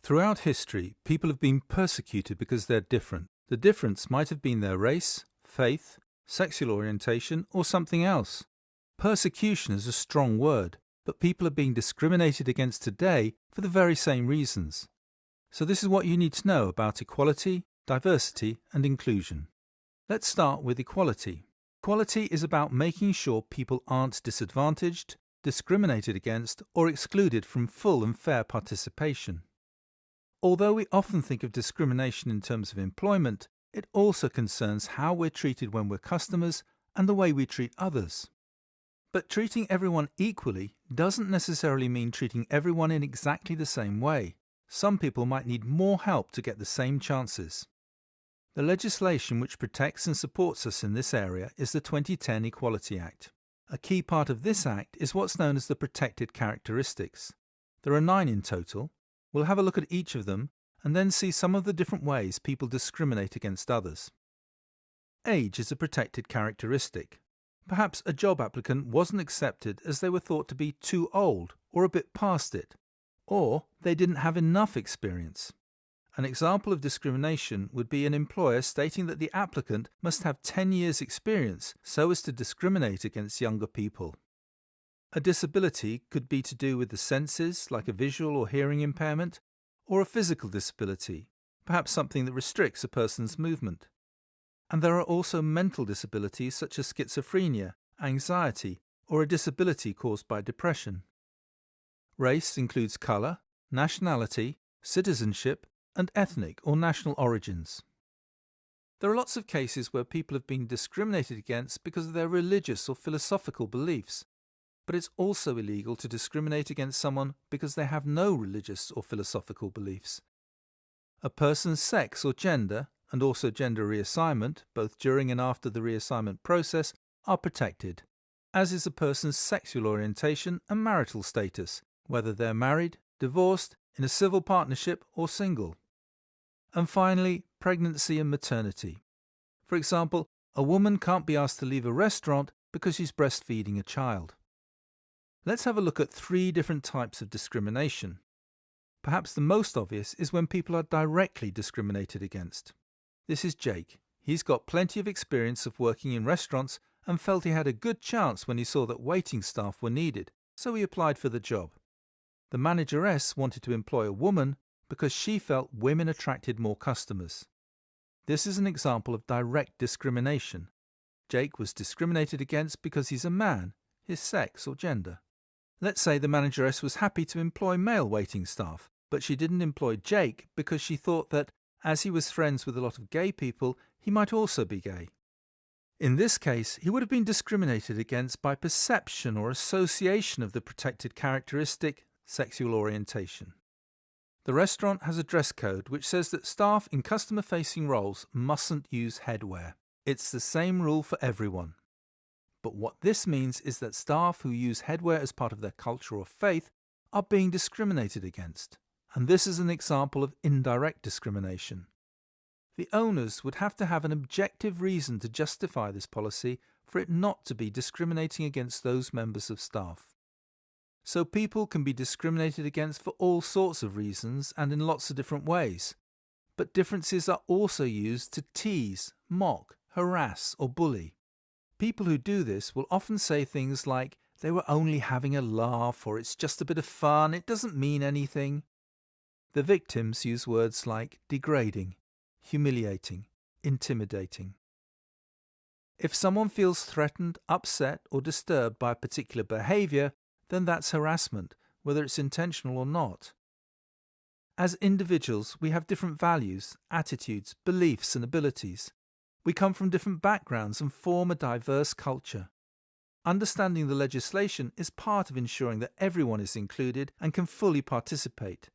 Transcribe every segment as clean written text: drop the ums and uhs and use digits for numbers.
Throughout history, people have been persecuted because they're different. The difference might have been their race, faith, sexual orientation, or something else. Persecution is a strong word, but people are being discriminated against today for the very same reasons. So this is what you need to know about equality, diversity, and inclusion. Let's start with equality. Equality is about making sure people aren't disadvantaged, discriminated against, or excluded from full and fair participation. Although we often think of discrimination in terms of employment, it also concerns how we're treated when we're customers and the way we treat others. But treating everyone equally doesn't necessarily mean treating everyone in exactly the same way. Some people might need more help to get the same chances. The legislation which protects and supports us in this area is the 2010 Equality Act. A key part of this act is what's known as the protected characteristics. There are 9 in total. We'll have a look at each of them and then see some of the different ways people discriminate against others. Age is a protected characteristic. Perhaps a job applicant wasn't accepted as they were thought to be too old or a bit past it, or they didn't have enough experience. An example of discrimination would be an employer stating that the applicant must have 10 years' experience so as to discriminate against younger people. A disability could be to do with the senses, like a visual or hearing impairment, or a physical disability, perhaps something that restricts a person's movement. And there are also mental disabilities such as schizophrenia, anxiety, or a disability caused by depression. Race includes colour, nationality, citizenship, and ethnic or national origins. There are lots of cases where people have been discriminated against because of their religious or philosophical beliefs. But it's also illegal to discriminate against someone because they have no religious or philosophical beliefs. A person's sex or gender, and also gender reassignment, both during and after the reassignment process, are protected, as is a person's sexual orientation and marital status, whether they're married, divorced, in a civil partnership, or single. And finally, pregnancy and maternity. For example, a woman can't be asked to leave a restaurant because she's breastfeeding a child. Let's have a look at 3 different types of discrimination. Perhaps the most obvious is when people are directly discriminated against. This is Jake. He's got plenty of experience of working in restaurants and felt he had a good chance when he saw that waiting staff were needed, so he applied for the job. The manageress wanted to employ a woman because she felt women attracted more customers. This is an example of direct discrimination. Jake was discriminated against because he's a man, his sex or gender. Let's say the manageress was happy to employ male waiting staff, but she didn't employ Jake because she thought that, as he was friends with a lot of gay people, he might also be gay. In this case, he would have been discriminated against by perception or association of the protected characteristic, sexual orientation. The restaurant has a dress code which says that staff in customer-facing roles mustn't use headwear. It's the same rule for everyone. But what this means is that staff who use headwear as part of their culture or faith are being discriminated against. And this is an example of indirect discrimination. The owners would have to have an objective reason to justify this policy for it not to be discriminating against those members of staff. So people can be discriminated against for all sorts of reasons and in lots of different ways. But differences are also used to tease, mock, harass or bully. People who do this will often say things like, they were only having a laugh, or it's just a bit of fun, it doesn't mean anything. The victims use words like degrading, humiliating, intimidating. If someone feels threatened, upset, or disturbed by a particular behaviour, then that's harassment, whether it's intentional or not. As individuals, we have different values, attitudes, beliefs, and abilities. We come from different backgrounds and form a diverse culture. Understanding the legislation is part of ensuring that everyone is included and can fully participate,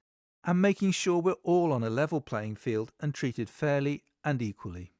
and making sure we're all on a level playing field and treated fairly and equally.